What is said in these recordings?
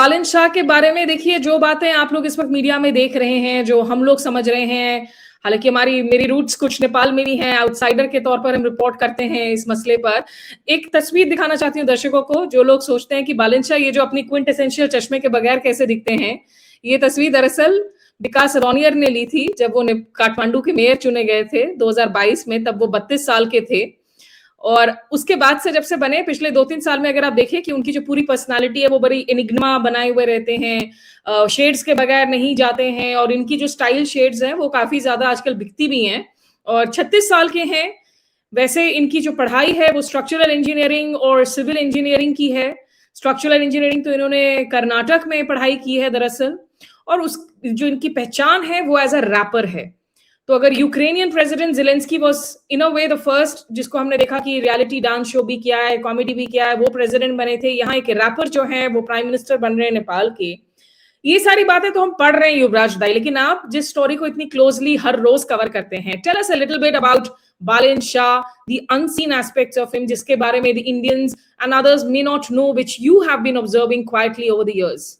बालन शाह के बारे में देखिए, जो बातें आप लोग इस वक्त मीडिया में देख रहे हैं, जो हम लोग समझ रहे हैं, हालांकि मेरी रूट्स कुछ नेपाल में भी हैं, आउटसाइडर के तौर पर हम रिपोर्ट करते हैं इस मसले पर। एक तस्वीर दिखाना चाहती हूँ दर्शकों को, जो लोग सोचते हैं कि बालन शाह ये जो अपनी क्विंट एसेंशियल चश्मे के बगैर कैसे दिखते हैं। ये तस्वीर दरअसल विकास रॉनियर ने ली थी जब वो काठमांडू के मेयर चुने गए थे 2022 में, तब वो 32 साल के थे। और उसके बाद से जब से बने पिछले 2-3 साल में अगर आप देखें कि उनकी जो पूरी पर्सनालिटी है वो बड़ी एनिग्मा बनाए हुए रहते हैं, शेड्स के बगैर नहीं जाते हैं, और इनकी जो स्टाइल शेड्स हैं वो काफी ज्यादा आजकल बिकती भी हैं। और 36 साल के हैं। वैसे इनकी जो पढ़ाई है वो स्ट्रक्चरल इंजीनियरिंग और सिविल इंजीनियरिंग की है। स्ट्रक्चरल इंजीनियरिंग तो इन्होंने कर्नाटक में पढ़ाई की है दरअसल। और उस जो इनकी पहचान है वो एज अ रैपर है। तो अगर Ukrainian president Zelensky was in a way the first जिसको हमने देखा कि रियलिटी डांस शो भी किया है, कॉमेडी भी किया है, वो प्रेसिडेंट बने थे, यहाँ एक रैपर जो है वो प्राइम मिनिस्टर बन रहे हैं नेपाल के। ये सारी बातें तो हम पढ़ रहे हैं युवराज दाई, लेकिन आप जिस स्टोरी को इतनी क्लोजली हर रोज कवर करते हैं, tell us a little bit about Balen Shah, the unseen aspects of him, जिसके बारे में the Indians and others may not know, which you have been observing quietly over the years.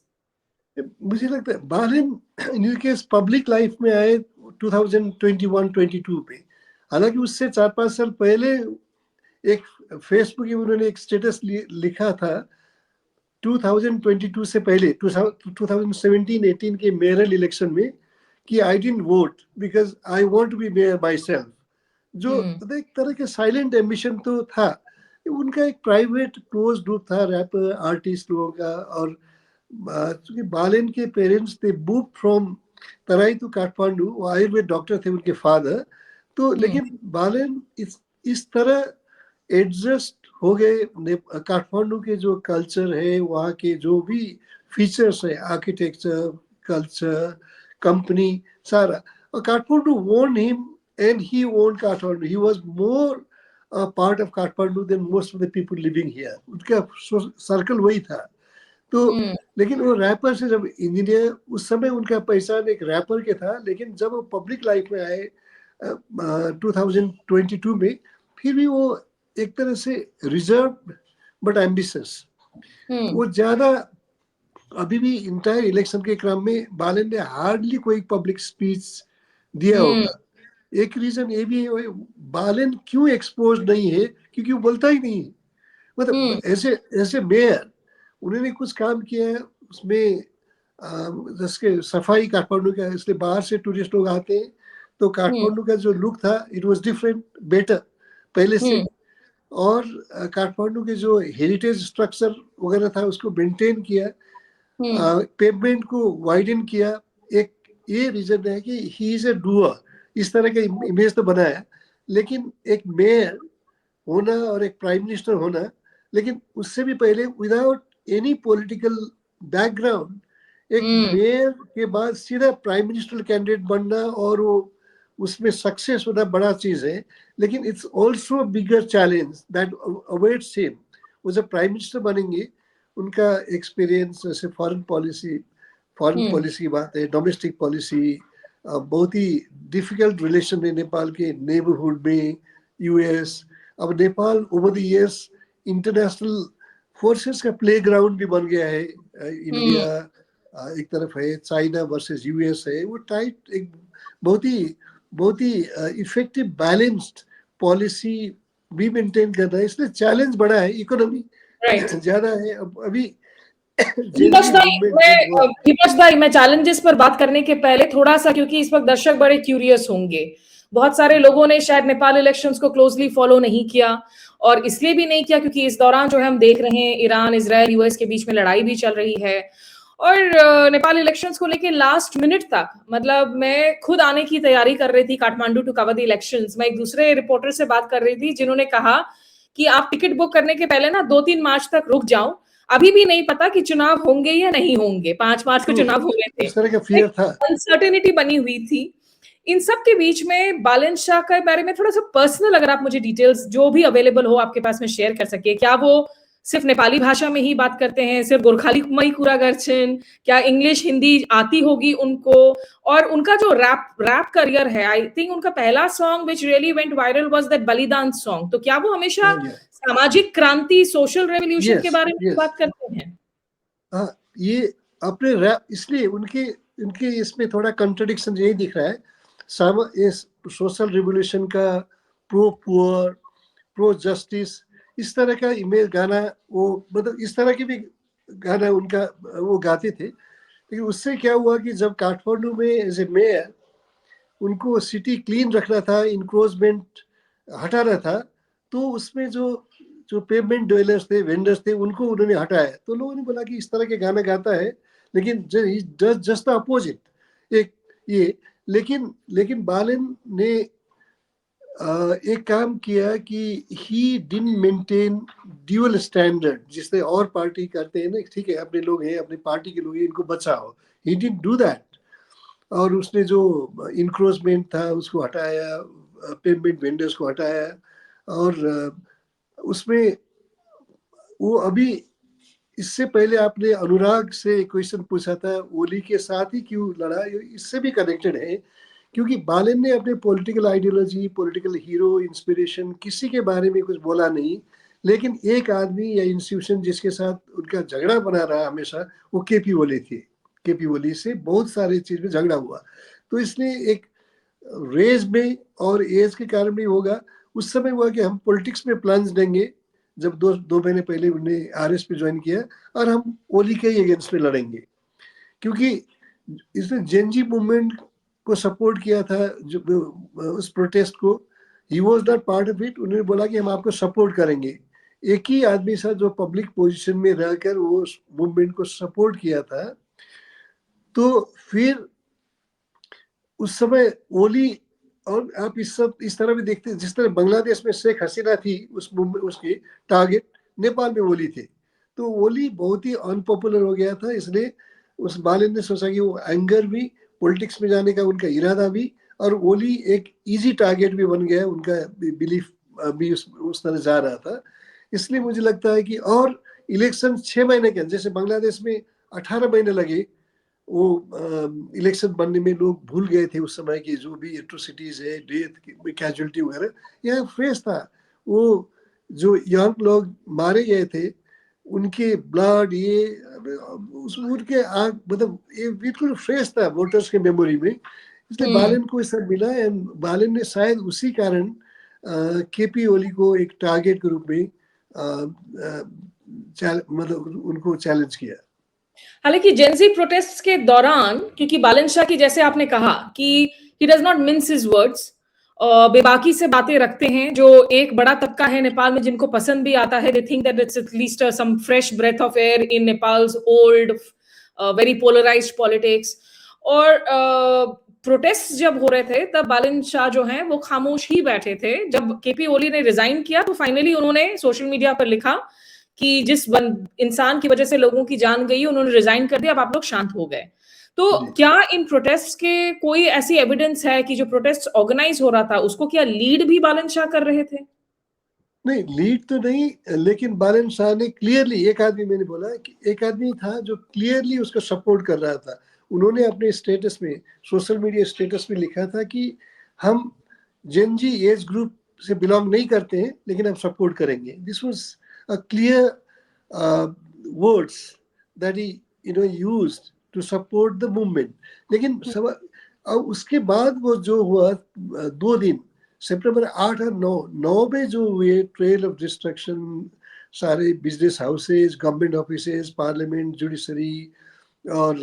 मुझे लगता है Balen in case public life में आए 2021-22 में। हालांकि उससे 4-5 साल पहले एक फेसबुक में उन्होंने एक स्टेटस लिखा था 2022 से पहले 2017-18 के मेयरल इलेक्शन में कि I didn't vote because I want to be mayor myself. जो एक तरह के साइलेंट एम्बिशन तो था। उनका एक प्राइवेट क्लोज ग्रुप था रैपर आर्टिस्ट लोगों का। और क्योंकि बालन के पेरेंट्स थे move from Terai to Kathmandu, वो आयुर्वेद डॉक्टर थे उनके फादर। तो लेकिन बालन इस तरह एडजस्ट हो गए काठमांडू के जो कल्चर है, वहाँ के जो भी फीचर्स है, आर्किटेक्चर, कल्चर, कंपनी, सारा। और Kathmandu own him and he own Kathmandu. He was more part of Kathmandu than most of the people living here. उनका सर्कल वही था। तो लेकिन वो रैपर से जब इंजीनियर, उस समय उनका पहचान एक रैपर के था, लेकिन जब वो पब्लिक लाइफ में आए 2022 में, फिर भी वो एक तरह से रिजर्व बट एम्बिशियस। वो ज्यादा अभी भी इंटायर इलेक्शन के क्रम में बालन ने हार्डली कोई पब्लिक स्पीच दिया होगा। एक रीजन ये भी है बालन क्यों एक्सपोज नहीं है, क्योंकि वो बोलता ही नहीं है। मतलब ऐसे मेयर उन्होंने कुछ काम किया है उसमें, जिसके सफाई काठमांडू का, इसलिए बाहर से टूरिस्ट लोग आते हैं। तो काठमांडू का जो लुक था इट वाज डिफरेंट, बेटर पहले से। और काठमांडू के जो हेरिटेज स्ट्रक्चर वगैरह था उसको मेंटेन किया, पेवमेंट को वाइडन किया। एक ये रीजन है कि ही इज ए डूअर, इस तरह का इमेज तो बनाया। लेकिन एक मेयर होना और एक प्राइम मिनिस्टर होना, लेकिन उससे भी पहले विदाउट एनी पॉलिटिकल बैकग्राउंड एक मेयर के बाद सीधा प्राइम मिनिस्टर कैंडिडेट बनना और वो उसमें सक्सेस होना बड़ा चीज है। लेकिन it's also bigger challenge that awaits him. वो जब प्राइम मिनिस्टर बनेंगे, उनका एक्सपीरियंस, जैसे फॉरेन पॉलिसी की बात है, डोमेस्टिक पॉलिसी, बहुत ही डिफिकल्ट रिलेशन है नेपाल के नेबरहुड में, यूएस। अब Nepal over the years international forces का प्ले ग्राउंड भी बन गया है। इंडिया एक तरफ है, चाइना वर्सेस यूएस है। वो टाइट एक बहुत ही इफेक्टिव बैलेंस्ड पॉलिसी भी मेंटेन करना है। इसलिए चैलेंज बड़ा है, इकोनॉमी ज्यादा है अभी। मैं चैलेंजेस पर बात करने के पहले थोड़ा सा, क्योंकि इस वक्त दर्शक बड़े क्यूरियस होंगे, बहुत सारे लोगों ने शायद नेपाल इलेक्शंस को क्लोजली फॉलो नहीं किया, और इसलिए भी नहीं किया क्योंकि इस दौरान जो है हम देख रहे हैं ईरान, इजराइल, यूएस के बीच में लड़ाई भी चल रही है। और नेपाल इलेक्शंस को लेके लास्ट मिनट तक, मतलब मैं खुद आने की तैयारी कर रही थी Kathmandu to cover the elections. मैं एक दूसरे रिपोर्टर से बात कर रही थी जिन्होंने कहा कि आप टिकट बुक करने के पहले ना 2-3 मार्च तक रुक जाओ, अभी भी नहीं पता कि चुनाव होंगे या नहीं होंगे। 5 मार्च को चुनाव हो गए थे, इस तरह का फियर था, अनसर्टेनिटी बनी हुई थी। इन सब के बीच में बालन शाह के बारे में थोड़ा सा पर्सनल, अगर आप मुझे डिटेल्स जो भी अवेलेबल हो आपके पास में शेयर कर सके। क्या वो सिर्फ नेपाली भाषा में ही बात करते हैं, सिर्फ गोर्खाली कुरा गर्छन्, क्या इंग्लिश हिंदी आती होगी उनको? और उनका जो रैप करियर है, आई थिंक उनका पहला song which really went viral was that बलिदान सॉन्ग। तो क्या वो हमेशा सामाजिक क्रांति, सोशल रेवोल्यूशन के बारे में बात करते हैं? ये अपने रैप, इसलिए उनके उनके इसमें थोड़ा कंट्रडिक्शन यही दिख रहा है। इस सोशल रिवोल्यूशन का, प्रो पुअर, प्रो जस्टिस, इस तरह का इमेज गाना, वो मतलब इस तरह के भी गाना उनका वो गाते थे। लेकिन उससे क्या हुआ कि जब काठमांडू में एज ए मेयर उनको सिटी क्लीन रखना था, इंक्रोचमेंट हटाना था, तो उसमें जो जो पेमेंट डवेलर्स थे, वेंडर्स थे, उनको उन्होंने हटाया। तो लोगों ने बोला कि इस तरह के गाना गाता है, लेकिन जस्ट द अपोजिट एक ये। लेकिन लेकिन बालन ने एक काम किया कि he didn't maintain dual standard, जिससे और पार्टी करते हैं ना, ठीक है अपने लोग हैं, अपनी पार्टी के लोग हैं, इनको बचाओ। He didn't do that. और उसने जो इंक्रोचमेंट था उसको हटाया, पेमेंट वेंडर्स को हटाया। और उसमें वो अभी, इससे पहले आपने अनुराग से क्वेश्चन पूछा था ओली के साथ ही क्यों लड़ा, इससे भी कनेक्टेड है। क्योंकि बालन ने अपने political ideology, political hero, inspiration किसी के बारे में कुछ बोला नहीं। लेकिन एक आदमी या इंस्टीट्यूशन जिसके साथ उनका झगड़ा बना रहा हमेशा, वो केपी ओली थे। केपी ओली से बहुत सारे चीज में झगड़ा हुआ। तो इसलिए एक रेज में और एज के कारण भी होगा। उस समय हुआ कि हम पॉलिटिक्स में प्लान्स देंगे, जब दो महीने पहले उन्होंने आरएसपी ज्वाइन किया, और हम ओली के ही अगेंस्ट में लड़ेंगे। क्योंकि इसने जेनजी मूवमेंट को सपोर्ट किया था, जो उस प्रोटेस्ट को, he was not part of it. उन्होंने बोला कि हम आपको सपोर्ट करेंगे। एक ही आदमी था जो पब्लिक पोजीशन में रहकर वो मूवमेंट को सपोर्ट किया था। तो फिर उस समय ओली, और आप इस तरह भी देखते हैं, जिस तरह बांग्लादेश में शेख हसीना थी, उसकी टारगेट नेपाल में ओली थे। तो ओली बहुत ही अनपॉपुलर हो गया था, इसलिए उस बालन ने सोचा कि वो एंगर भी, पॉलिटिक्स में जाने का उनका इरादा भी, और ओली एक इजी टारगेट भी बन गया। उनका बिलीफ भी उस तरह जा रहा था। इसलिए मुझे लगता है कि, और इलेक्शन 6 महीने के, जैसे बांग्लादेश में 18 महीने लगे वो इलेक्शन बनने में, लोग भूल गए थे उस समय की जो भी एट्रोसिटीज है, डेथ कैजुअलिटी वगैरह। यहाँ फ्रेश था। वो जो यंग लोग मारे गए थे, उनके ब्लड, ये उस उनके आग, मतलब ये बिल्कुल फ्रेश था वोटर्स के मेमोरी में। इसलिए बालन को ये सब मिला। एंड बालन ने शायद उसी कारण केपी ओली को एक टारगेट के रूप में मतलब उनको चैलेंज किया। हालांकि जेंजी प्रोटेस्ट के दौरान, क्योंकि बालन शाह की, जैसे आपने कहा कि he does not means his words, बेबाकी से बातें रखते हैं, जो एक बड़ा तबका है नेपाल में जिनको पसंद भी आता है। They think that it's at least some fresh breath of air in Nepal's old very polarised politics. और प्रोटेस्ट जब हो रहे थे तब बालन शाह जो हैं वो खामोश ही बैठे थे। जब केपी ओली ने रिजाइन किया तो फाइनली उन्होंने सोशल मीडिया पर लिखा कि जिस इंसान की वजह से लोगों की जान गई, उन्होंने रिजाइन कर दिया, अब आप लोग शांत हो गए। तो क्या इन प्रोटेस्ट के कोई ऐसी एविडेंस है कि जो प्रोटेस्ट ऑर्गेनाइज हो रहा था उसको क्या लीड भी बालन शाह कर रहे थे? नहीं, लीड तो नहीं, लेकिन बालन शाह ने क्लियरली, एक आदमी, मैंने बोला कि एक आदमी था जो क्लियरली उसको सपोर्ट कर रहा था। उन्होंने अपने स्टेटस में, सोशल मीडिया स्टेटस में लिखा था कि हम जेनजी एज ग्रुप से बिलोंग नहीं करते हैं, लेकिन हम सपोर्ट करेंगे। This was a clear words that he used to support the movement. लेकिन अब उसके बाद वो जो हुआ 2 दिन, सितंबर 8 और 9 में जो हुए ट्रेल ऑफ डिस्ट्रक्शन, सारे business houses, government offices, parliament, judiciary, और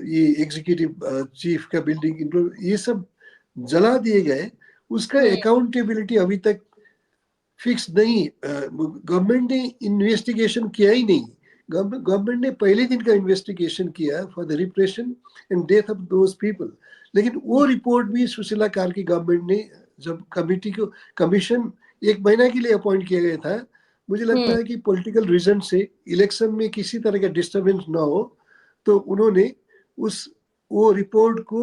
ये एग्जीक्यूटिव चीफ का बिल्डिंग, ये सब जला दिए गए। उसका अकाउंटेबिलिटी अभी तक फिक्स नहीं। गवर्नमेंट ने इन्वेस्टिगेशन किया ही नहीं। गवर्नमेंट ने पहले दिन का इन्वेस्टिगेशन किया for the repression and death of those people. लेकिन वो रिपोर्ट भी सुशीला कार की गवर्नमेंट ने, जब कमीशन 1 महीना के लिए अपॉइंट किया गया था, मुझे लगता है कि पॉलिटिकल रीजन से इलेक्शन में किसी तरह का डिस्टर्बेंस ना हो, तो उन्होंने वो रिपोर्ट को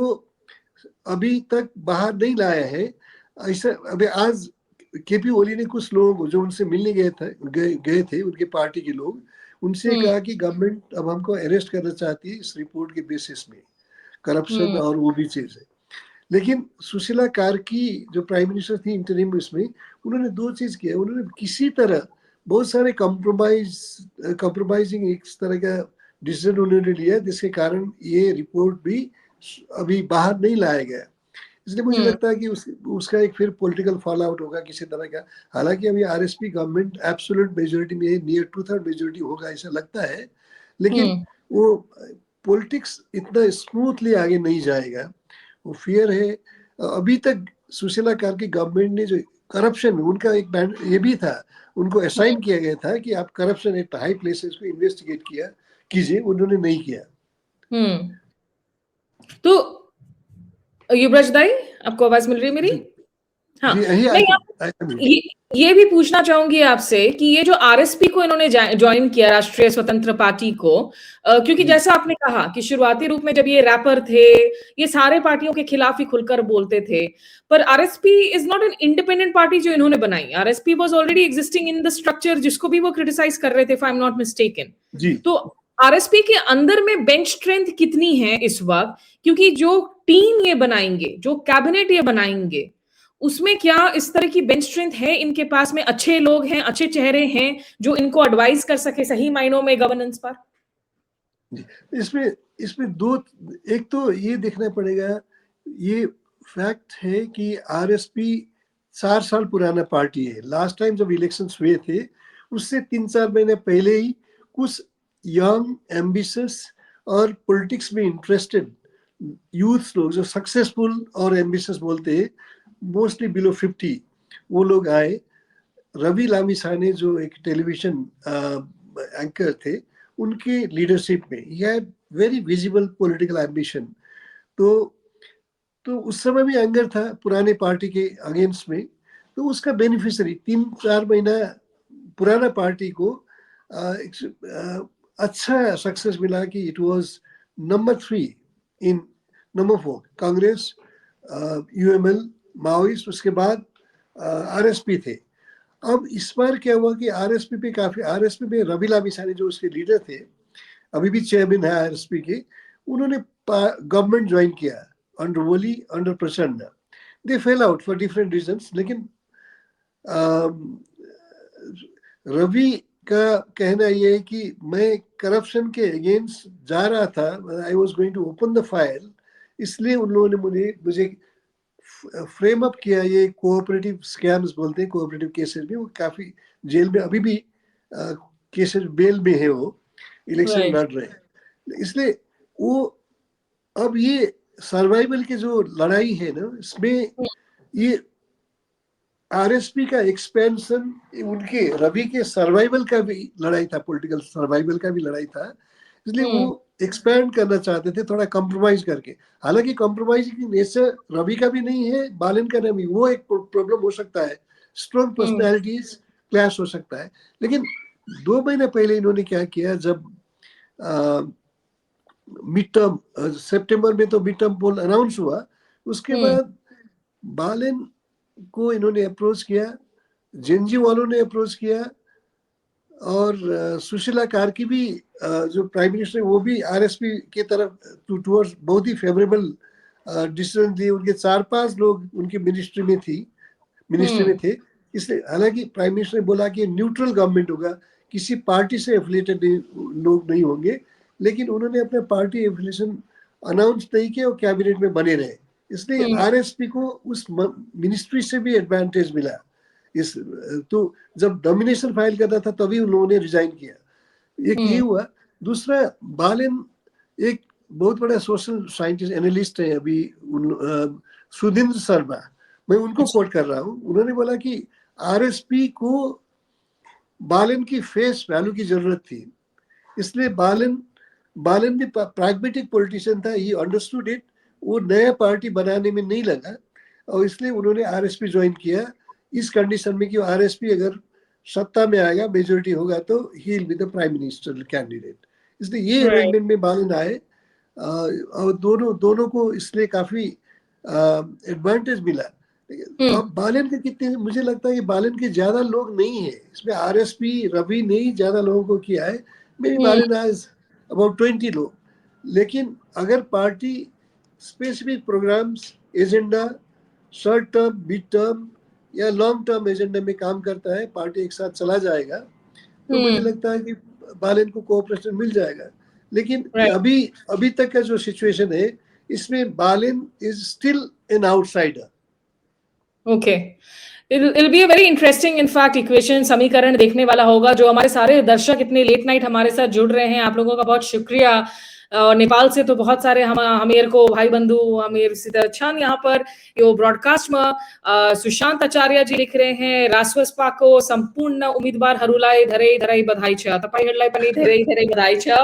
अभी तक बाहर नहीं लाया है। ऐसा अभी आज केपी ओली ने कुछ लोगों को जो उनसे मिलने गए थे उनके पार्टी के लोग, उनसे कहा कि गवर्नमेंट अब हमको अरेस्ट करना चाहती है इस रिपोर्ट के बेसिस में, करप्शन और वो भी चीज है। लेकिन सुशीला कार्की जो प्राइम मिनिस्टर थी इंटरिम, इसमें उन्होंने 2 चीज किया। उन्होंने किसी तरह बहुत सारे कॉम्प्रोमाइजिंग इस तरह का डिसीजन उन्होंने लिया, जिसके कारण ये रिपोर्ट भी अभी बाहर नहीं लाया गया। इसलिए मुझे लगता है कि उसका एक फिर पॉलिटिकल फॉल आउट होगा किसी तरह का। हालांकि अभी आरएसपी गवर्नमेंट एब्सोल्यूट मेजोरिटी में नियर 2/3 मेजोरिटी होगा ऐसा लगता है, लेकिन वो पॉलिटिक्स इतना स्मूथली आगे नहीं जाएगा, वो फियर है। अभी तक सुशीला कार्की गवर्नमेंट ने जो करप्शन, उनका एक बैंड ये भी था, उनको असाइन किया गया था कि आप करप्शन एट हाई प्लेसेस को इन्वेस्टिगेट कीजिए, उन्होंने नहीं किया। तो युवराज दाई, आपको आवाज मिल रही है मेरी? हाँ, मैं ये भी पूछना चाहूंगी आपसे कि ये जो आरएसपी को इन्होंने ज्वाइन किया, राष्ट्रीय स्वतंत्र पार्टी को, क्योंकि जैसा आपने कहा कि शुरुआती रूप में जब ये रैपर थे, ये सारे पार्टियों के खिलाफ ही खुलकर बोलते थे, पर RSP is not an independent party जो इन्होंने बनाई। RSP was already existing in the structure जिसको भी वो क्रिटिसाइज कर रहे थे, if I am not mistaken. तो आरएसपी के अंदर में बेंच स्ट्रेंथ कितनी है इस वक्त? क्योंकि जो टीम ये बनाएंगे, जो कैबिनेट ये बनाएंगे, उसमें क्या इस तरह की बेंच स्ट्रेंथ है इनके पास में? अच्छे लोग हैं, अच्छे चेहरे हैं जो इनको एडवाइस कर सके सही मायनों में गवर्नेंस पर? इसमें दो, एक तो ये देखना पड़ेगा, ये फैक्ट है कि आरएसपी 4 साल पुराना पार्टी है। लास्ट टाइम जब इलेक्शंस हुए थे उससे 3-4 महीने पहले ही कुछ यंग एम्बिशियस और पॉलिटिक्स में इंटरेस्टेड यूथ लोग, जो सक्सेसफुल और एम्बिशियस बोलते हैं, मोस्टली बिलो 50, वो लोग आए। रवि लामिछाने जो एक टेलीविजन एंकर थे, उनके लीडरशिप में यह वेरी विजिबल पॉलिटिकल एम्बिशन। तो उस समय भी एंगर था पुराने पार्टी के अगेंस्ट में, तो उसका बेनिफिशियरी 3-4 महीना पुराना पार्टी को अच्छा सक्सेस मिला कि it was number 3 in number 4 Congress, UML, Maoist, उसके बाद आरएसपी थे। अब इस बार क्या हुआ कि आरएसपी पे रवि लामिछाने जो उसके लीडर थे, अभी भी चेयरमैन है आरएसपी के, उन्होंने गवर्नमेंट ज्वाइन किया under Oli, under Prachanda. They fell out for different reasons, लेकिन रवि का कहना यह है कि मैं करप्शन के अगेंस्ट जा रहा था, I was going to open the file, इसलिए उन लोगों ने मुझे फ्रेम अप किया। ये कोऑपरेटिव स्कैम्स बोलते हैं, कोऑपरेटिव केसेस में वो काफी जेल में अभी भी केसेस बेल में है, वो इलेक्शन लड़ रहे हैं। इसलिए वो अब ये सर्वाइवल की जो लड़ाई है ना, इसमें ये आरएसपी का एक्सपेंशन, उनके रवि के सर्वाइवल का भी लड़ाई था, पॉलिटिकल सर्वाइवल का भी लड़ाई था, इसलिए वो एक्सपैंड करना चाहते थे थोड़ा कंप्रोमाइज करके। हालांकि कंप्रोमाइज की नेचर रवि का भी नहीं है, बालन का नहीं, वो एक प्रॉब्लम हो सकता है, स्ट्रॉन्ग पर्सनैलिटीज क्लैश हो सकता है। लेकिन 2 महीने पहले इन्होंने क्या किया, जब मिड टर्म सितंबर में तो मिड टर्म पोल अनाउंस हुआ, उसके बाद बालन को इन्होंने अप्रोच किया, जेएनजी वालों ने अप्रोच किया, और सुशीला कार्की भी जो प्राइम मिनिस्टर, वो भी आरएसपी के तरफ टूवर्ड्स बहुत ही फेवरेबल डिसीजन दिए। उनके 4-5 लोग उनकी मिनिस्ट्री में थे। इसलिए हालांकि प्राइम मिनिस्टर ने बोला कि न्यूट्रल गवर्नमेंट होगा, किसी पार्टी से एफिलिएटेड लोग नहीं होंगे, लेकिन उन्होंने अपने पार्टी एफिलिएशन अनाउंस नहीं किया और कैबिनेट में बने रहे। इसलिए आरएसपी को उस मिनिस्ट्री से भी एडवांटेज मिला। तो जब डोमिनेशन फाइल करता था तभी उन लोगों ने रिजाइन किया, एक ये हुआ। दूसरा, बालन एक बहुत बड़ा सोशल साइंटिस्ट एनालिस्ट है अभी, सुधींद्र शर्मा, मैं उनको कोट कर रहा हूँ। उन्होंने बोला कि आरएसपी को बालन की फेस वैल्यू की जरूरत थी, इसलिए बालन भी प्रैग्मेटिक पॉलिटिशियन था, ही अंडरस्टूड इट। वो नया पार्टी बनाने में नहीं लगा और इसलिए उन्होंने आरएसपी ज्वाइन किया, इस कंडीशन में कि आरएसपी अगर सत्ता में आएगा, मेजोरिटी होगा, तो he will be the prime minister candidate. इसलिए ये अरेंजमेंट में बालन आए और दोनों को इसलिए काफी एडवांटेज मिला। अब बालन के कितने, मुझे लगता है कि बालन के ज्यादा लोग नहीं है इसमें, आरएसपी रवि ने ही ज्यादा लोगों को किया है, maybe Balen has about 20 लोग। लेकिन अगर party specific programmes, agenda, short term, mid term या लॉन्ग टर्म एजेंडा में काम करता है, पार्टी एक साथ चला जाएगा, तो मुझे लगता है कि बालन को कोऑपरेशन मिल जाएगा। लेकिन Right. अभी तक का जो सिचुएशन है इसमें बालिन is still an outsider. Okay. It'll be a very interesting, in fact, equation समीकरण देखने वाला होगा. जो हमारे सारे दर्शक इतने लेट नाइट हमारे साथ जुड़ रहे हैं, आप लोगों का बहुत शुक्रिया. नेपाल से तो बहुत सारे हमेर को भाई बंधु हमेर सिद्धछान यहाँ पर यो ब्रॉडकास्ट में सुशांत आचार्य जी लिख रहे हैं रासवस्पा को संपूर्ण उम्मीदवारहरूलाई धेरै धेरै बधाई छ. तपाईहरुलाई पनि धेरै धेरै बधाई छ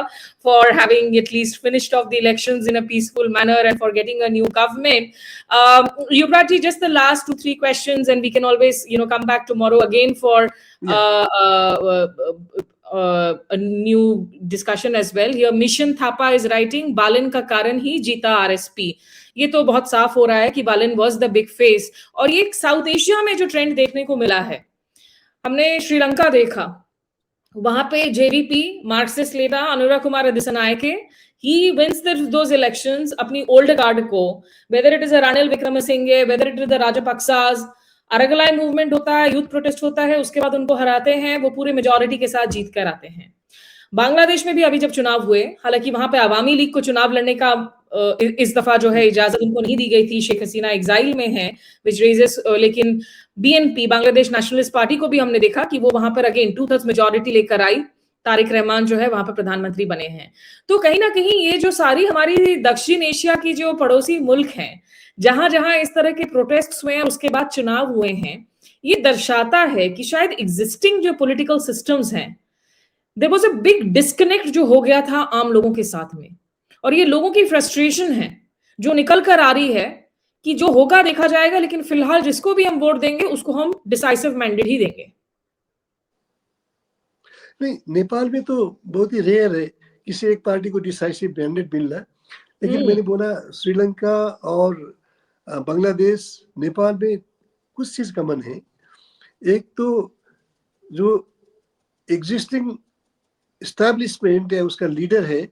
for having at least finished off the elections in a peaceful manner and for getting a new government. Yuvrajji, just the last 2-3 questions, and we can always, come back tomorrow again for a new discussion as well. Here, Mission Thapa is writing, बालिन का कारण ही जीता RSP. ये तो बहुत साफ हो रहा है कि बालिन was the big face. और ये साउथ एशिया में जो ट्रेंड देखने को मिला है, हमने श्रीलंका देखा, वहां पे जेवीपी मार्क्सिस्ट नेता अनुराग Kumar दिसनायके, he wins those elections अपनी old guard को, whether it is a Ranil Wickremesinghe, whether it is the Rajapaksas, Aragalaya movement होता है, यूथ प्रोटेस्ट होता है, उसके बाद उनको हराते हैं, वो पूरे मेजॉरिटी के साथ जीत कर आते हैं. बांग्लादेश में भी अभी जब चुनाव हुए, हालांकि वहां पे अवामी लीग को चुनाव लड़ने का इस दफा जो है इजाजत उनको नहीं दी गई थी, शेख हसीना एग्जाइल में है, which raises, लेकिन बीएनपी बांग्लादेश नेशनलिस्ट पार्टी को भी हमने देखा कि वो वहां पर अगेन 2/3 मेजॉरिटी लेकर आई. तारिक रहमान जो है वहां पर प्रधानमंत्री बने हैं. तो कहीं ना कहीं ये जो सारी हमारी दक्षिण एशिया की जो पड़ोसी मुल्क हैं, जहां जहां इस तरह के प्रोटेस्ट हुए हैं, उसके बाद चुनाव हुए हैं, ये दर्शाता है कि शायद एग्जिस्टिंग जो पॉलिटिकल सिस्टम्स हैं, there was a big disconnect जो हो गया था आम लोगों के साथ में. और ये लोगों की फ्रस्ट्रेशन है जो निकल कर आ रही है कि जो होगा देखा जाएगा, लेकिन फिलहाल जिसको भी हम वोट देंगे उसको हम डिसाइसिव मैंडेट ही देंगे. नहीं, नेपाल में तो बहुत ही रेयर है किसी एक पार्टी को डिसाइसिव मैंडेट मिलना. लेकिन मैंने बोला श्रीलंका और बांग्लादेश, नेपाल में कुछ चीज कॉमन है. एक तो जो एग्जिस्टिंग एस्टैब्लिशमेंट है, उसका लीडर है,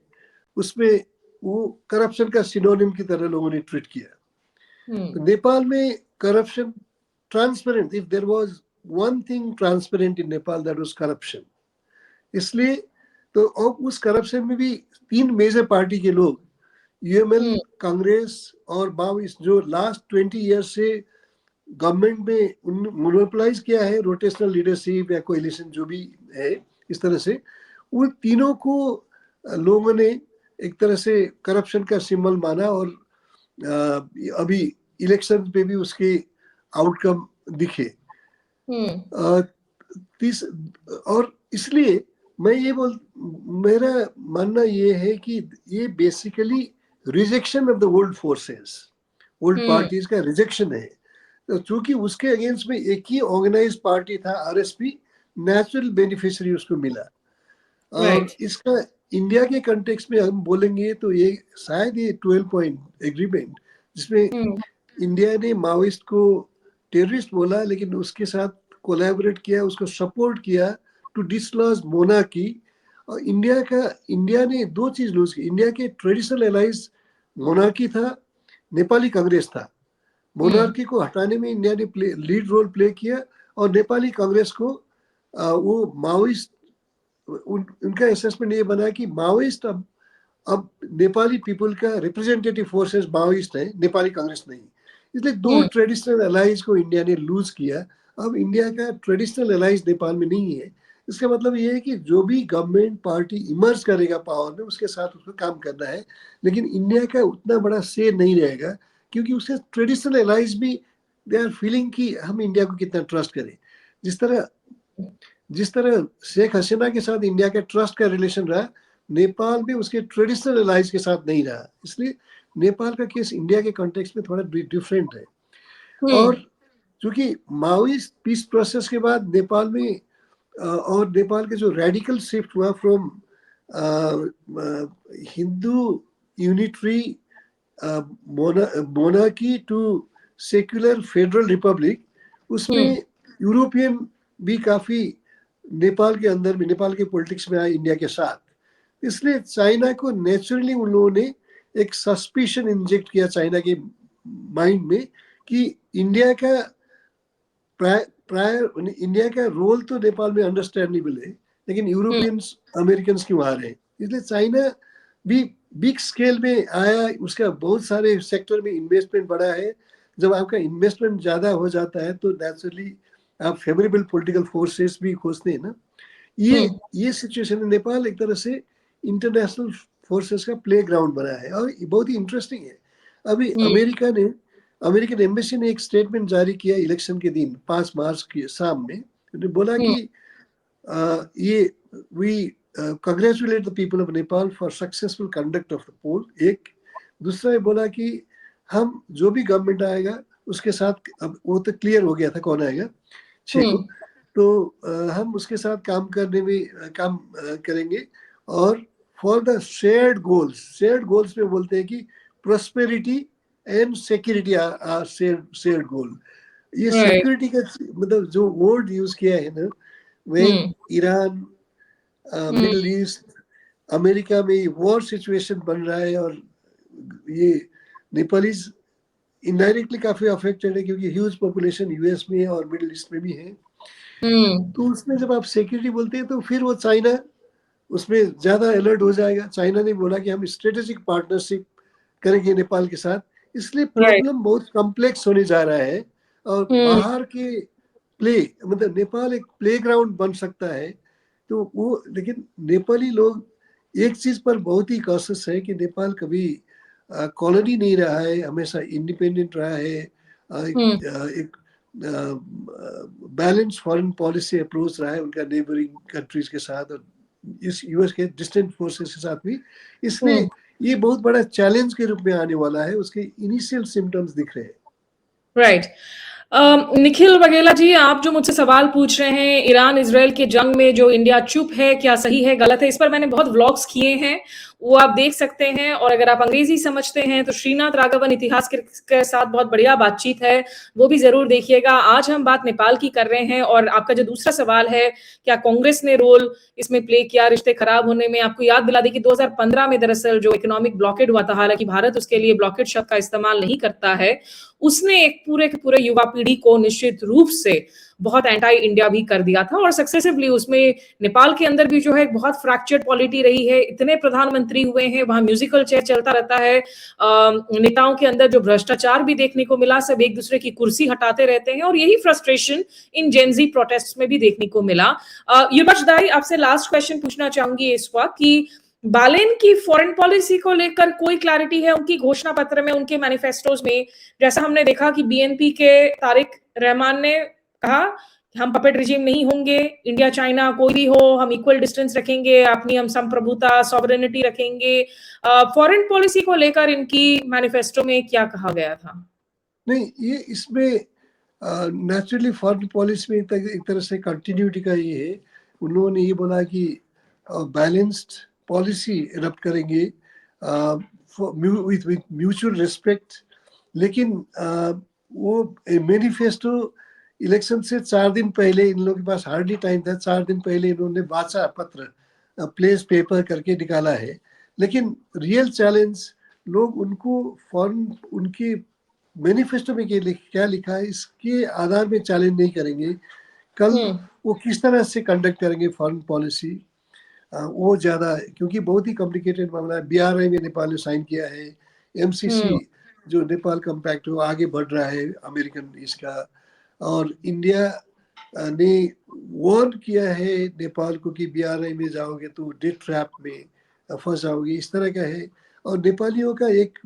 उसमें वो करप्शन का सिनोनिम की तरह लोगों ने ट्रीट किया. तो नेपाल में corruption transparent, if there was one thing transparent in Nepal, that was corruption. इसलिए तो अब उस करप्शन में भी 3 मेजर पार्टी के लोग, यूएमएल, कांग्रेस और माओइस्ट, जो लास्ट 20 ईयर्स से गवर्नमेंट में मोनोपोलाइज किया है रोटेशनल लीडरशिप या कोएलिशन जो भी है, इस तरह से उन तीनों को लोगों ने एक तरह से करप्शन का सिंबल माना. और अभी इलेक्शन पे भी उसके आउटकम दिखे. और इसलिए मेरा मानना ये है कि ये basically rejection of the old forces, old parties का रिजेक्शन है. तो चूंकि उसके अगेंस्ट में एक ही ऑर्गेनाइज पार्टी था आरएसपी, नेचुरल बेनिफिशियरी उसको मिला. और इसका इंडिया के कंटेक्स्ट में हम बोलेंगे तो ये शायद ये 12 पॉइंट एग्रीमेंट, जिसमें इंडिया ने माओइस्ट को टेररिस्ट बोला, लेकिन उसके साथ कोलैबोरेट किया, उसको सपोर्ट किया टू डिसलॉज मोनार्की. और इंडिया ने 2 चीज लूज की. इंडिया के ट्रेडिशनल एलाइज मोनार्की था, नेपाली कांग्रेस था. मोनार्की को हटाने में इंडिया ने लीड रोल प्ले किया, और नेपाली कांग्रेस को वो माओइस्ट, उनका असेसमेंट ये बना कि माओइस्ट अब नेपाली पीपल का रिप्रेजेंटेटिव फोर्सेस माओइस्ट है, नेपाली कांग्रेस नहीं. इसलिए 2 ट्रेडिशनल एलाइज को इंडिया ने लूज किया. अब इंडिया का ट्रेडिशनल एलाइज नेपाल में नहीं है. इसका मतलब ये है कि जो भी गवर्नमेंट पार्टी इमर्ज करेगा पावर में, उसके साथ उसको काम करना है. लेकिन इंडिया का उतना बड़ा से नहीं रहेगा, क्योंकि उसके ट्रेडिशनल एलाइज भी दे आर फीलिंग कि हम इंडिया को कितना ट्रस्ट करें. जिस तरह शेख हसीना के साथ इंडिया का ट्रस्ट का रिलेशन रहा, नेपाल में उसके ट्रेडिशनल एलाइज के साथ नहीं रहा. इसलिए नेपाल का केस इंडिया के कॉन्टेक्स्ट में थोड़ा डिफरेंट है. और क्योंकि माओइस्ट पीस प्रोसेस के बाद नेपाल में और नेपाल के जो रेडिकल शिफ्ट हुआ from Hindu unitary monarchy to secular federal republic, उसमें यूरोपियन भी काफी नेपाल के अंदर में, नेपाल के पॉलिटिक्स में आए इंडिया के साथ. इसलिए चाइना को नेचुरली उन लोगों ने एक सस्पिशन इंजेक्ट किया चाइना के माइंड में कि इंडिया का रोल तो नेपाल में अंडरस्टैंडेबल है, लेकिन यूरोपियंस अमेरिकन्स क्यों आ रहे हैं. इसलिए चाइना भी बिग स्केल में आया, उसका बहुत सारे सेक्टर में इन्वेस्टमेंट बढ़ा है। जब आपका इन्वेस्टमेंट ज्यादा हो जाता है तो नेचुरली आप फेवरेबल पॉलिटिकल फोर्सेस भी खोजते हैं ना। ये सिचुएशन में नेपाल एक तरह से इंटरनेशनल फोर्सेस का प्ले ग्राउंड बना है और बहुत ही इंटरेस्टिंग है। अभी अमेरिकन एम्बेसी ने एक स्टेटमेंट जारी किया इलेक्शन के दिन 5 मार्च की शाम में, उन्होंने बोला कि ये we congratulate the people of Nepal for successful conduct of the poll। एक दूसरा ये बोला कि हम जो भी गवर्नमेंट आएगा उसके साथ, अब वो तो क्लियर हो गया था कौन आएगा 6 को, तो हम उसके साथ काम करने में करेंगे। और फॉर द शेयर्ड गोल्स में बोलते हैं कि prosperity and security are shared goal. ये सिक्योरिटी का मतलब जो वर्ड यूज किया है ना, when Iran, middle east, America में वॉर सिचुएशन बन रहा है और ये नेपालीज इनडायरेक्टली काफी अफेक्टेड है क्योंकि ह्यूज पॉपुलेशन यूएस में और मिडिल ईस्ट में भी है। तो उसमें जब आप सिक्योरिटी बोलते हैं तो फिर वो चाइना उसमें ज्यादा अलर्ट हो जाएगा। चाइना ने बोला कि हम स्ट्रेटेजिक पार्टनरशिप करेंगे नेपाल के साथ, इसलिए प्रॉब्लम बहुत कॉम्प्लेक्स होने जा रहा है। और बाहर के मतलब नेपाल एक प्लेग्राउंड बन सकता है तो वो, लेकिन नेपाली लोग एक चीज पर बहुत ही कॉशियस है कि नेपाल कभी कॉलोनी नहीं रहा है, हमेशा इंडिपेंडेंट रहा है। एक बैलेंस फॉरेन पॉलिसी अप्रोच रहा है उनका नेबरिंग कंट्रीज के साथ और इस यूएस के डिस्टेंट फोर्सेस के साथ भी। इसलिए ये बहुत बड़ा चैलेंज के रूप में आने वाला है, उसके इनिशियल सिम्टम्स दिख रहे हैं। राइट। निखिल वगेला जी, आप जो मुझसे सवाल पूछ रहे हैं ईरान इजराइल के जंग में जो इंडिया चुप है, क्या सही है गलत है, इस पर मैंने बहुत व्लॉग्स किए हैं, वो आप देख सकते हैं। और अगर आप अंग्रेजी समझते हैं तो श्रीनाथ राघवन इतिहास के साथ बहुत बढ़िया बातचीत है, वो भी जरूर देखिएगा। आज हम बात नेपाल की कर रहे हैं और आपका जो दूसरा सवाल है क्या कांग्रेस ने रोल इसमें प्ले किया रिश्ते खराब होने में, आपको याद दिला दी कि 2015 में दरअसल जो इकोनॉमिक ब्लॉकेड हुआ था, हालांकि भारत उसके लिए ब्लॉकेड शब्द का इस्तेमाल नहीं करता है, उसने एक पूरे के पूरे युवा पीढ़ी को निश्चित रूप से बहुत एंटी इंडिया भी कर दिया था। और सक्सेसिवली उसमें नेपाल के अंदर भी जो है बहुत फ्रैक्चर्ड पॉलिटी रही है, इतने प्रधानमंत्री हुए हैं, वहां म्यूजिकल चेयर चलता रहता है, नेताओं के अंदर जो भ्रष्टाचार भी देखने को मिला, सब एक दूसरे की कुर्सी हटाते रहते हैं और यही फ्रस्ट्रेशन इन जेनजी प्रोटेस्ट में भी देखने को मिला। युवराज दाई, आपसे लास्ट क्वेश्चन पूछना चाहूंगी इस वक्त कि बालेन की फॉरेन पॉलिसी को लेकर कोई क्लैरिटी है उनकी घोषणा पत्र में, उनके मैनिफेस्टोज में? जैसा हमने देखा कि बीएनपी के तारिक रहमान ने कहा हम पपेट रिजीम नहीं होंगे, इंडिया चाइना कोई भी हो हम इक्वल डिस्टेंस रखेंगे, अपनी हम संप्रभुता सॉवरेनिटी रखेंगे। फॉरेन पॉलिसी को लेकर इनकी मैनिफेस्टो में क्या कहा गया था? नहीं, ये इसमें नेचुरली फॉरेन पॉलिसी में एक तरह से कंटिन्यूटी का ये है। उन्होंने ये बोला कि बैलेंस्ड पॉलिसी एडॉप्ट करेंगे विथ म्यूचुअल रिस्पेक्ट। लेकिन वो मैनिफेस्टो इलेक्शन से 4 दिन पहले, इन लोगों के पास हार्डली टाइम था, 4 दिन पहले इन्होंने वाचा पत्र प्लेस पेपर करके निकाला है। लेकिन रियल चैलेंज लोग उनको फॉरेन, उनके मैनिफेस्टो में क्या लिखा है इसके आधार में चैलेंज नहीं करेंगे। कल वो किस तरह से कंडक्ट करेंगे फॉरेन पॉलिसी, वो ज्यादा, क्योंकि बहुत ही कॉम्प्लिकेटेड मामला है। बीआरआई में नेपाल ने साइन किया है, एमसीसी जो नेपाल कम्पैक्ट वो आगे बढ़ रहा है अमेरिकन इसका, और इंडिया ने वार्न किया है नेपाल को कि बीआरआई में जाओगे तो डेट ट्रैप में फंस जाओगे, इस तरह का है। और नेपालियों का एक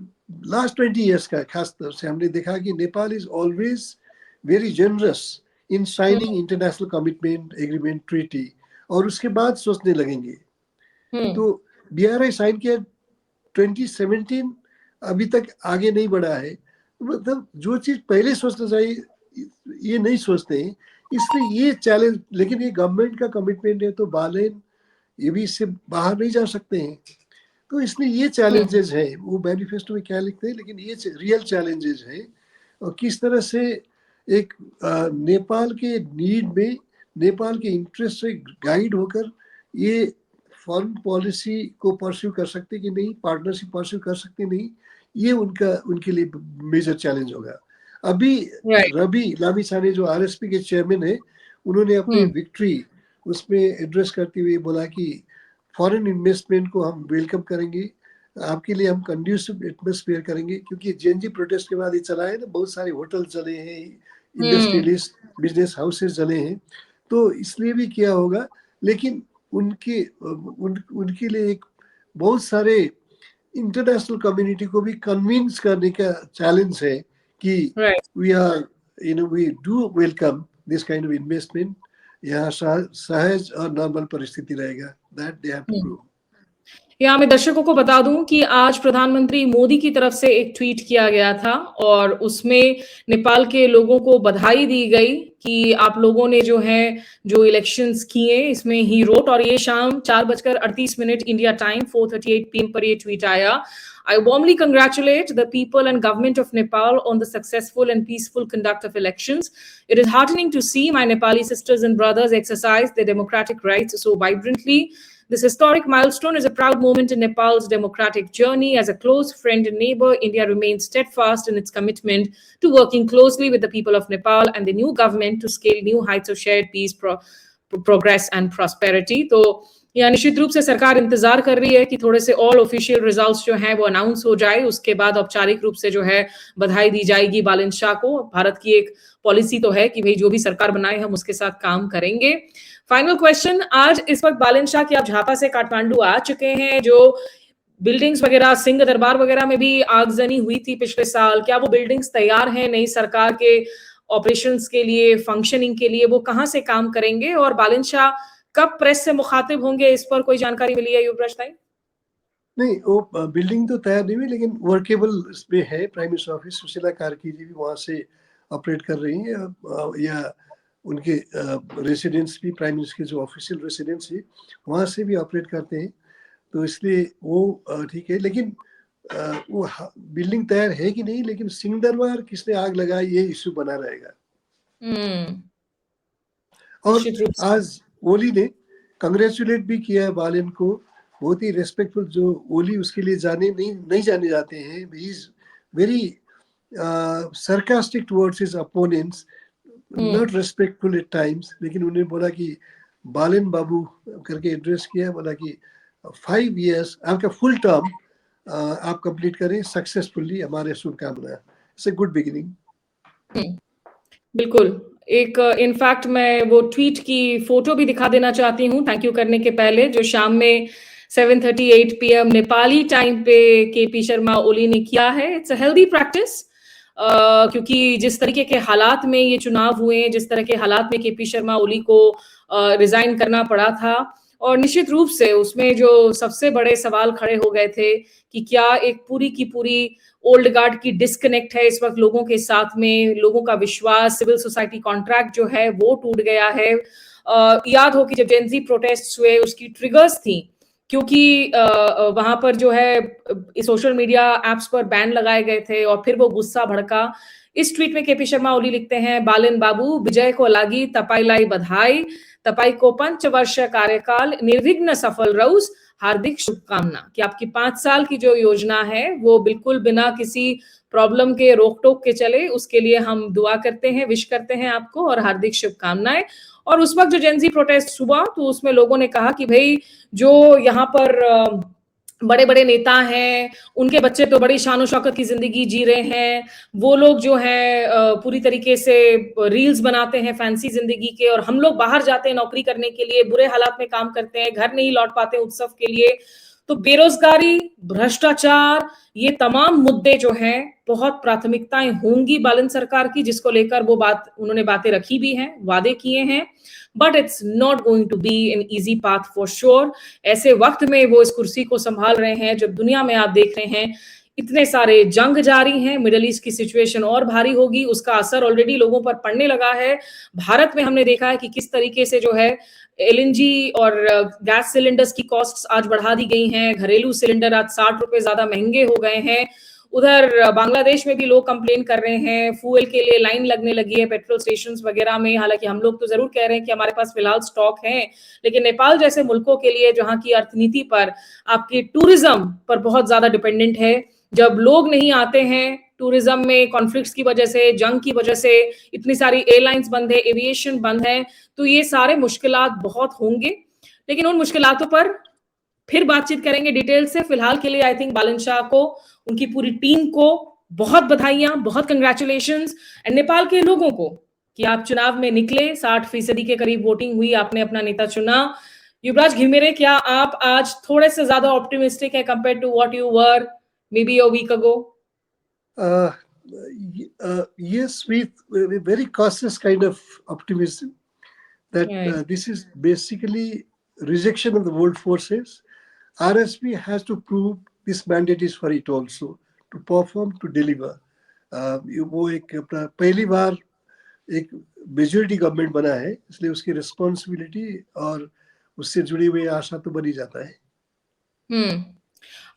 लास्ट 20 ईयर्स का खास तौर से हमने देखा कि Nepal is always very generous in signing international commitment agreement treaty, और उसके बाद सोचने लगेंगे। तो बीआरआई साइन किया 2017, अभी तक आगे नहीं बढ़ा है। मतलब जो चीज पहले सोचना चाहिए ये नहीं सोचते हैं, इसलिए ये चैलेंज। लेकिन ये गवर्नमेंट का कमिटमेंट है तो बालेन ये भी इससे बाहर नहीं जा सकते हैं, तो इसलिए ये चैलेंजेस है। वो मैनिफेस्टो में क्या लिखते हैं, लेकिन ये रियल चैलेंजेस है। और किस तरह से एक नेपाल के नीड में, नेपाल के इंटरेस्ट से गाइड होकर ये फॉरेन पॉलिसी को परस्यू कर सकते कि नहीं, पार्टनरशिप परस्यू कर सकते नहीं, ये उनके लिए मेजर चैलेंज होगा। अभी रवि लामिछाने जो आरएसपी के चेयरमैन है, उन्होंने अपने विक्ट्री उसमें एड्रेस करते हुए बोला कि फॉरेन इन्वेस्टमेंट को हम वेलकम करेंगे, आपके लिए हम कंड्यूसिव एटमॉस्फेयर करेंगे, क्योंकि जेएनजी प्रोटेस्ट के बाद ये चला है ना, बहुत सारे होटल चले हैं, इंडस्ट्रियलिस्ट बिजनेस हाउसेस चले हैं, तो इसलिए भी किया होगा। लेकिन उनके लिए एक बहुत सारे इंटरनेशनल कम्युनिटी को भी कन्विंस करने का चैलेंज है कि we do welcome this kind of investment. यहाँ सहज और नॉर्मल परिस्थिति रहेगा, that they have to prove. यहाँ मैं दर्शकों को बता दूं कि आज प्रधानमंत्री मोदी की तरफ से एक ट्वीट किया गया था और उसमें नेपाल के लोगों को बधाई दी गई कि आप लोगों ने जो इलेक्शंस किए, इसमें ही रोट। और ये शाम 4:38 इंडिया टाइम 4:38 PM पर ये ट्वीट आया। I warmly congratulate the people and government of Nepal on the successful and peaceful conduct of elections. It is heartening to see my Nepali sisters and brothers exercise their democratic rights so vibrantly. This historic milestone is a proud moment in Nepal's democratic journey. As a close friend and neighbor, India remains steadfast in its commitment to working closely with the people of Nepal and the new government to scale new heights of shared peace, progress and prosperity. तो यह निश्चित रूप से सरकार इंतजार कर रही है कि थोड़े से ऑल ऑफिशियल रिजल्ट्स जो हैं वो अनाउंस हो जाए, उसके बाद औपचारिक रूप से जो है बधाई दी जाएगी बालन शाह को। भारत की एक पॉलिसी तो है कि भाई जो भी सरकार बनाए हम उसके साथ काम करेंगे। फाइनल क्वेश्चन, आज इस वक्त बालन शाह की आप झापा से काठमांडू आ चुके हैं, जो बिल्डिंग्स वगैरह सिंह दरबार वगैरह में भी आगजनी हुई थी पिछले साल, क्या वो बिल्डिंग्स तैयार हैं नई सरकार के ऑपरेशंस के लिए, फंक्शनिंग के लिए? वो कहाँ से काम करेंगे और बालन शाह कब प्रेस से मुखातिब होंगे, इस पर कोई जानकारी मिली है युवराज भाई? नहीं, वो बिल्डिंग तो तैयार नहीं हुई, लेकिन वर्केबल पे है। Prime minister office Sushila Karki ji भी वहाँ से ऑपरेट कर रही हैं, या उनके रेसिडेंस भी, प्राइम मिनिस्टर के जो ऑफिशियल रेसिडेंस है वहाँ से भी ऑपरेट करते हैं, तो इसलिए वो ठीक है। लेकिन वो बिल्डिंग तैयार है कि नहीं, लेकिन सिंह दरबार किसने आग लगाई ये इश्यू बना रहेगा। और आज ओली ने कंग्रेचुलेट भी किया है बालन को, बहुत ही रेस्पेक्टफुल। जो ओली उसके लिए नहीं जाने जाते हैं, he is very sarcastic towards his opponents, not respectful at times। लेकिन उन्हें बोला कि बालन बाबू करके एड्रेस किया, बोला कि 5 years आपका फुल टर्म आप कंप्लीट करें सक्सेसफुली, हमारे शुभकामनाएं। It's a good beginning. बिल्कुल। एक इनफैक्ट मैं वो ट्वीट की फोटो भी दिखा देना चाहती हूँ थैंक यू करने के पहले, जो शाम में 7:38 PM नेपाली टाइम पे केपी शर्मा ओली ने किया है। इट्स अ हेल्दी प्रैक्टिस, क्योंकि जिस तरीके के हालात में ये चुनाव हुए, जिस तरह के हालात में केपी शर्मा ओली को रिजाइन करना पड़ा था, और निश्चित रूप से उसमें जो सबसे बड़े सवाल खड़े हो गए थे कि क्या एक पूरी की पूरी ओल्ड गार्ड की डिस्कनेक्ट है इस वक्त लोगों के साथ में, लोगों का विश्वास, सिविल सोसाइटी कॉन्ट्रैक्ट जो है वो टूट गया है। याद हो कि जब जेनजी प्रोटेस्ट हुए उसकी ट्रिगर्स थी, क्योंकि वहां पर जो है सोशल मीडिया एप्स पर बैन लगाए गए थे और फिर वो गुस्सा भड़का। इस ट्वीट में केपी शर्मा ओली लिखते हैं, बालन बाबू विजय को लागी तपाईलाई बधाई, तपाई को 5 वर्ष कार्यकाल निर्विघ्न सफल रहुस, हार्दिक शुभकामना। कि आपकी 5 साल की जो योजना है वो बिल्कुल बिना किसी प्रॉब्लम के, रोक टोक के चले, उसके लिए हम दुआ करते हैं, विश करते हैं आपको और हार्दिक शुभकामनाएं। और उस वक्त जो जेनजी प्रोटेस्ट हुआ तो उसमें लोगों ने कहा कि भाई जो यहाँ पर बड़े बड़े नेता हैं उनके बच्चे तो बड़ी शान शौकत की जिंदगी जी रहे हैं, वो लोग जो है पूरी तरीके से रील्स बनाते हैं फैंसी जिंदगी के, और हम लोग बाहर जाते हैं नौकरी करने के लिए, बुरे हालात में काम करते हैं, घर नहीं लौट पाते उत्सव के लिए। तो बेरोजगारी, भ्रष्टाचार, ये तमाम मुद्दे जो हैं बहुत प्राथमिकताएं होंगी बालन सरकार की, जिसको लेकर वो उन्होंने बातें रखी भी हैं, वादे किए हैं। But it's not going to be an easy path for sure. ऐसे वक्त में वो इस कुर्सी को संभाल रहे हैं जब दुनिया में आप देख रहे हैं इतने सारे जंग जारी हैं, मिडिल ईस्ट की सिचुएशन और भारी होगी, उसका असर ऑलरेडी लोगों पर पड़ने लगा है। भारत में हमने देखा है कि किस तरीके से जो है एलएनजी और गैस सिलेंडर्स की कॉस्ट्स आज बढ़ा दी गई हैं, घरेलू सिलेंडर आज 60 रुपए ज्यादा महंगे हो गए हैं। उधर बांग्लादेश में भी लोग कंप्लेन कर रहे हैं, फ्यूल के लिए लाइन लगने लगी है पेट्रोल स्टेशन वगैरह में। हालांकि हम लोग तो जरूर कह रहे हैं कि हमारे पास फिलहाल स्टॉक है, लेकिन नेपाल जैसे मुल्कों के लिए जहां की अर्थनीति पर, आपकी टूरिज्म पर बहुत ज्यादा डिपेंडेंट है, जब लोग नहीं आते हैं, टूरिज्म में कॉन्फ्लिक्ट्स की वजह से, जंग की वजह से इतनी सारी एयरलाइंस बंद है, एविएशन बंद है, तो ये सारे मुश्किलात बहुत होंगे। लेकिन उन मुश्किलातों पर फिर बातचीत करेंगे डिटेल से। फिलहाल के लिए आई थिंक बालन शाह को, उनकी पूरी टीम को बहुत बधाइयां, बहुत कंग्रेचुलेशंस, एंड नेपाल के लोगों को कि आप चुनाव में निकले, 60% के करीब वोटिंग हुई, आपने अपना नेता चुना। युवराज घिमिरे, क्या आप आज थोड़े से ज्यादा ऑप्टिमिस्टिक है compare to what you were maybe a week ago? Yes, with a very cautious kind of optimism that Right. this is basically rejection of the world forces. RSP has to prove this mandate is for it also, to perform, to deliver. वो एक अपना पहली बार एक majority government बना है, इसलिए उसकी responsibility और उससे जुड़ी हुई आशा तो बनी जाता है।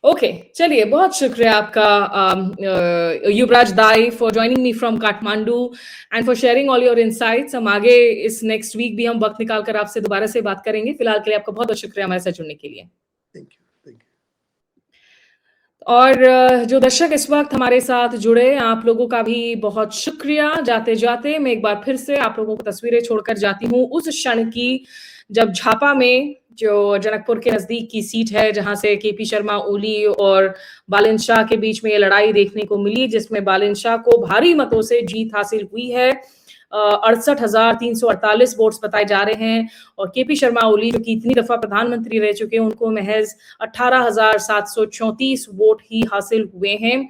ओके, चलिए, बहुत शुक्रिया आपका Yuvraj dai for joining me from Kathmandu and for sharing all your insights. हम आगे इस नेक्स्ट वीक भी हम वक्त निकाल कर आपसे दोबारा से बात करेंगे। फिलहाल के लिए आपका बहुत बहुत शुक्रिया हमारे साथ जुड़ने के लिए। Thank you. और जो दर्शक इस वक्त हमारे साथ जुड़े, आप लोगों का भी बहुत शुक्रिया। जाते जाते मैं एक बार फिर से आप लोगों को तस्वीरें छोड़कर जाती हूँ उस क्षण की जब झापा में, जो जनकपुर के नजदीक की सीट है, जहां से केपी शर्मा ओली और बालन शाह के बीच में ये लड़ाई देखने को मिली, जिसमें बालन शाह को भारी मतों से जीत हासिल हुई है। 68,348 वोट्स बताए जा रहे हैं, और केपी शर्मा ओली, जो कि इतनी दफा प्रधानमंत्री रह चुके हैं, उनको महज 18,734 वोट ही हासिल हुए हैं।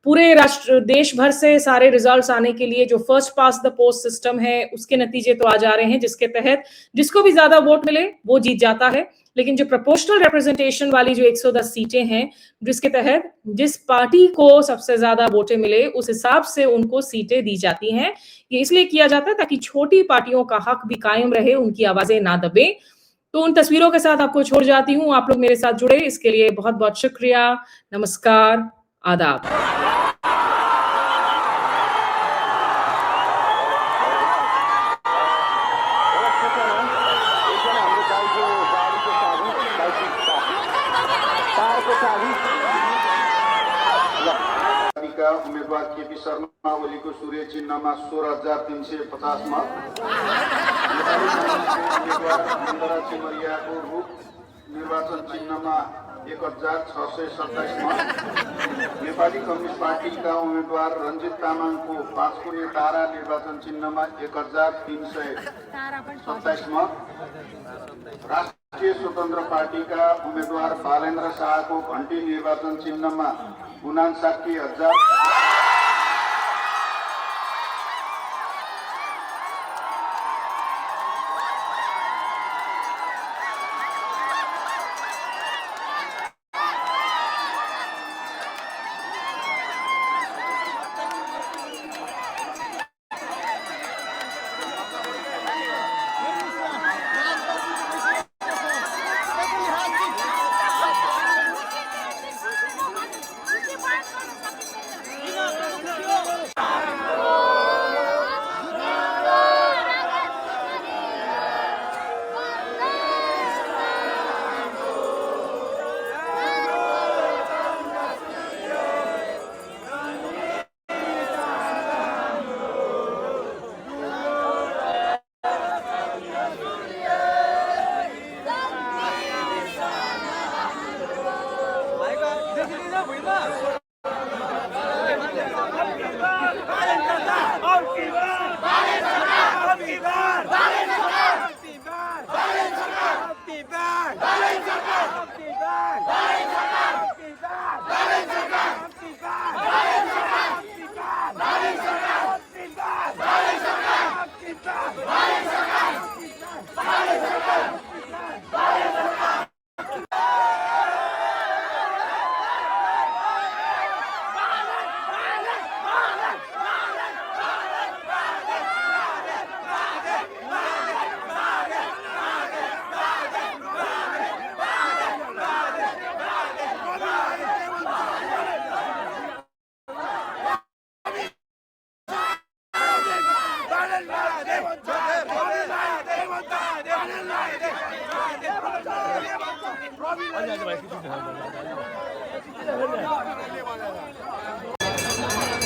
पूरे राष्ट्र, देश भर से सारे रिजल्ट्स आने के लिए जो first pass the post system है, उसके नतीजे तो आ जा रहे हैं, जिसके तहत जिसको भी ज्यादा वोट मिले वो जीत जाता है। लेकिन जो प्रोपोर्शनल रिप्रेजेंटेशन वाली जो 110 सीटें हैं, जिसके तहत जिस पार्टी को सबसे ज्यादा वोटें मिले उस हिसाब से उनको सीटें दी जाती हैं। ये इसलिए किया जाता है ताकि छोटी पार्टियों का हक भी कायम रहे, उनकी आवाजें ना दबे। तो उन तस्वीरों के साथ आपको छोड़ जाती हूँ। आप लोग मेरे साथ जुड़े, इसके लिए बहुत बहुत शुक्रिया। नमस्कार, आदाब। उम्मीदवार केपी शर्मा ओलीको सूर्य चिन्हमा 16,350 मत, उम्मीदवार इन्दिरा चिमरियाको रूप निर्वाचन चिन्हमा 1,627 मत, नेपाली कम्युनिस्ट पार्टीका उम्मेदवार रञ्जित तामाङको 5 कोणे तारा निर्वाचन चिन्हमा 1,327 मत, राष्ट्रिय स्वतन्त्र पार्टीका उम्मेदवार बालेन्द्र शाहको घण्टी निर्वाचन चिन्हमा 59,000।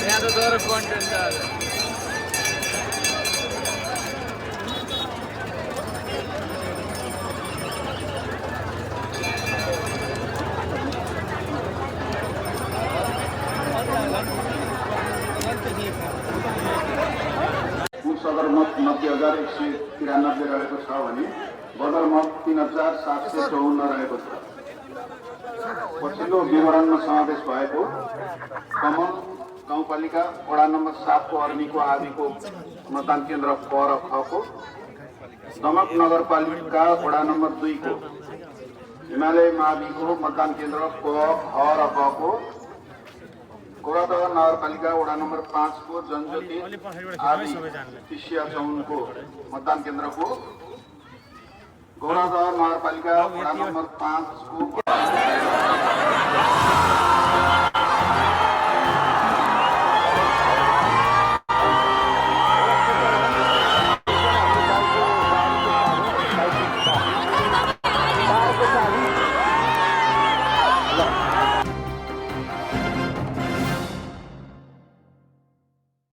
यहाँ तो दौर कॉन्टेंट बदर मत 90,193 रहेको छ भने बदर मत 3,754 रहेको छ। पछिल्लो विवरणमा समावेश भएको कमल गाउँपालिका वडा नम्बर 7 को अर्मीको आदिको मतदान केन्द्र क र ख को, दमक नगरपालिका वडा नम्बर 2 को हिमालय माविको मतदान केन्द्र क ख र ग को, गोरादह नगरपालिका वडा नम्बर 5 को जनज्योति आदि तिसिया चौन को मतदान केन्द्र को, गोरादह नगरपालिका वडा नम्बर 5 को